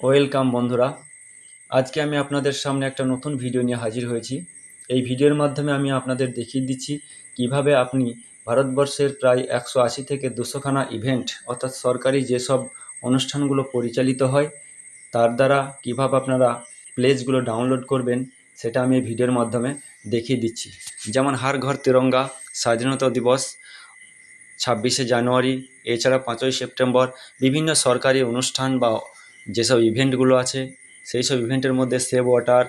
Welcome বন্ধুরা। আজকে আমি আপনাদের সামনে একটা নতুন ভিডিও নিয়ে হাজির হয়েছি। এই ভিডিওর মাধ্যমে আমি আপনাদের দেখিয়ে দিচ্ছি কিভাবে আপনি ভারতবর্ষের প্রায় 180 থেকে 200খানা ইভেন্ট অর্থাৎ সরকারি যেসব অনুষ্ঠানগুলো পরিচালিত হয় তার দ্বারা কিভাবে আপনারা প্লেজগুলো ডাউনলোড করবেন সেটা আমি এই ভিডিওর মাধ্যমে দেখিয়ে দিচ্ছি। যেমন হার ঘর তিরঙ্গা, স্বাধীনতা দিবস, 26শে জানুয়ারি, এছাড়া 5ই সেপ্টেম্বর, বিভিন্ন সরকারি অনুষ্ঠান বা যেসব ইভেন্টগুলো আছে সেই সব ইভেন্টের মধ্যে save water,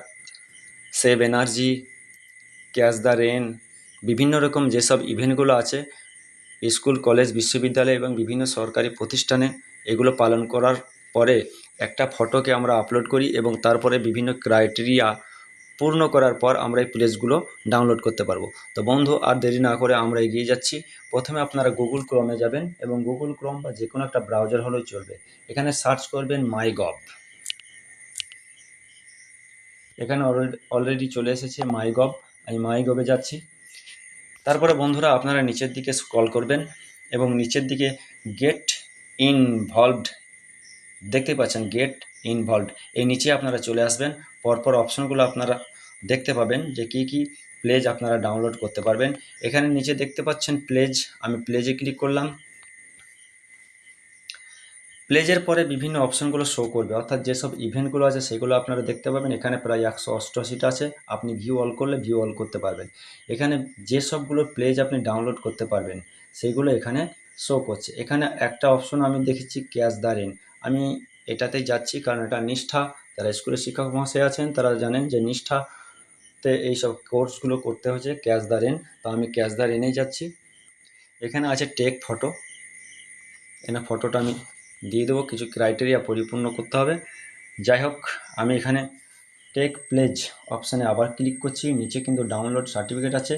save energy, catch the rain, বিভিন্ন রকম যেসব ইভেন্টগুলো আছে স্কুল, কলেজ, বিশ্ববিদ্যালয় এবং বিভিন্ন সরকারি প্রতিষ্ঠানে এগুলো পালন করার পরে একটা ফটোকে আমরা আপলোড করি এবং তারপরে বিভিন্ন ক্রাইটেরিয়া পূর্ণ করার পর আমরা এই প্লেসগুলো ডাউনলোড করতে পারবো। তো বন্ধু, আর দেরি না করে আমরা এগিয়ে যাচ্ছি। প্রথমে আপনারা গুগল ক্রোমে যাবেন এবং গুগল ক্রোম বা যে কোনো একটা ব্রাউজার হলেও চলবে। এখানে সার্চ করবেন মাই গভ। এখানে অলরেডি চলে এসেছে মাই গভ। আমি মাই গভে যাচ্ছি। তারপরে বন্ধুরা আপনারা নিচের দিকে স্ক্রল করবেন এবং নিচের দিকে গেট ইনভলভড দেখতে পাচ্ছেন, গেট ইনভলভড, এই নিচে আপনারা চলে আসবেন। পরপর অপশনগুলো আপনারা দেখতে পাবেন যে কি কি প্লেজ আপনারা ডাউনলোড করতে পারবেন। এখানে নিচে দেখতে পাচ্ছেন প্লেজ, আমি প্লেজে ক্লিক করলাম। প্লেজের পরে বিভিন্ন অপশনগুলো শো করবে, অর্থাৎ যেসব ইভেন্টগুলো আছে সেগুলো আপনারা দেখতে পাবেন। এখানে প্রায় 188টা আছে, আপনি ভিউ অল করলে ভিউ অল করতে পারবেন। এখানে যে সবগুলো প্লেজ আপনি ডাউনলোড করতে পারবেন সেইগুলো এখানে শো করছে। এখানে একটা অপশন আমি দেখেছি ক্যাচ দ্য রেন, আমি এটাতেই যাচ্ছি কারণ এটা নিষ্ঠা, যারা স্কুলের শিক্ষক মহাশয় আছেন তারা জানেন যে নিষ্ঠাতে এইসব কোর্সগুলো করতে হচ্ছে ক্যাচ দ্য রেন। তো আমি ক্যাচ দ্য রেনেই যাচ্ছি। এখানে আছে টেক ফটো, এখানে ফটোটা আমি দিয়ে দেবো, কিছু ক্রাইটেরিয়া পরিপূর্ণ করতে হবে। যাই হোক, আমি এখানে টেক প্লেজ অপশানে আবার ক্লিক করছি। নিচে কিন্তু ডাউনলোড সার্টিফিকেট আছে,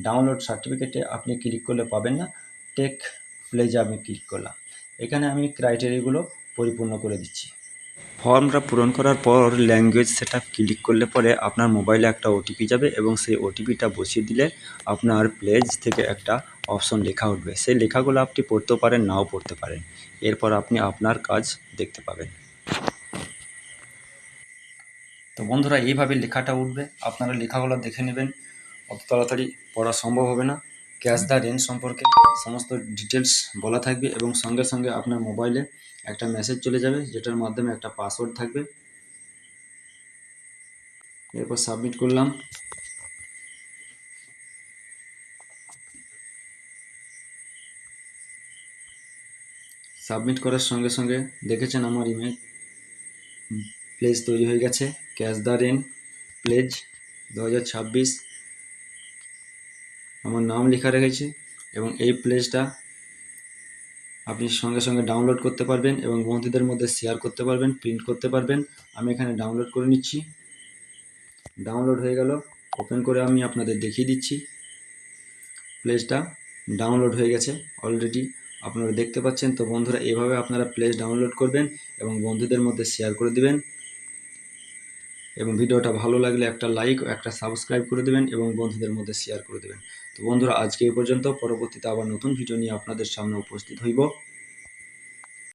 ডাউনলোড সার্টিফিকেটে আপনি ক্লিক করলে পাবেন না, টেক প্লেজে আমি ক্লিক করলাম। এখানে আমি ক্রাইটেরিয়াগুলো পরিপূর্ণ করে দিচ্ছি। ফর্মটা পূরণ করার পর ল্যাঙ্গুয়েজ সেটআপ ক্লিক করলে পরে আপনার মোবাইলে একটা ওটিপি যাবে এবং সেই ওটিপিটা বসিয়ে দিলে আপনার প্লেজ থেকে একটা অপশন লেখা উঠবে। সেই লেখাগুলো আপনি পড়তেও পারেন, নাও পড়তে পারেন। এরপর আপনি আপনার কাজ দেখতে পাবেন। তো বন্ধুরা, এইভাবে লেখাটা উঠবে, আপনারা লেখাগুলো দেখে নেবেন। অত তাড়াতাড়ি পড়া সম্ভব হবে না। ক্যাচ দ্য রেন সম্পর্কে সমস্ত ডিটেলস বলা থাকবে এবং সঙ্গে সঙ্গে আপনার মোবাইলে একটা মেসেজ চলে যাবে যেটার মাধ্যমে একটা পাসওয়ার্ড থাকবে। এরপর সাবমিট করলাম। সাবমিট করার সঙ্গে সঙ্গে দেখেছেন আমার ইমেল প্লেজ তৈরি হয়ে গেছে, ক্যাচ দ্য রেন প্লেজ 2026, আমার নাম লেখা রেখেছে এবং এই প্লেজটা আপনি সঙ্গে সঙ্গে ডাউনলোড করতে পারবেন এবং বন্ধুদের মধ্যে শেয়ার করতে পারবেন, প্রিন্ট করতে পারবেন। আমি এখানে ডাউনলোড করে নিচ্ছি। ডাউনলোড হয়ে গেল, ওপেন করে আমি আপনাদের দেখিয়ে দিচ্ছি। প্লেজটা ডাউনলোড হয়ে গেছে অলরেডি, আপনারা দেখতে পাচ্ছেন। তো বন্ধুরা, এভাবে আপনারা প্লেজ ডাউনলোড করবেন এবং বন্ধুদের মধ্যে শেয়ার করে দিবেন এবং ভিডিওটা ভালো লাগলে একটা লাইক ও একটা সাবস্ক্রাইব করে দেবেন এবং বন্ধুদের মধ্যে শেয়ার করে দেবেন। তো বন্ধুরা, আজকে এই পর্যন্ত। পরবর্তীতে আবার নতুন ভিডিও নিয়ে আপনাদের সামনে উপস্থিত হইব।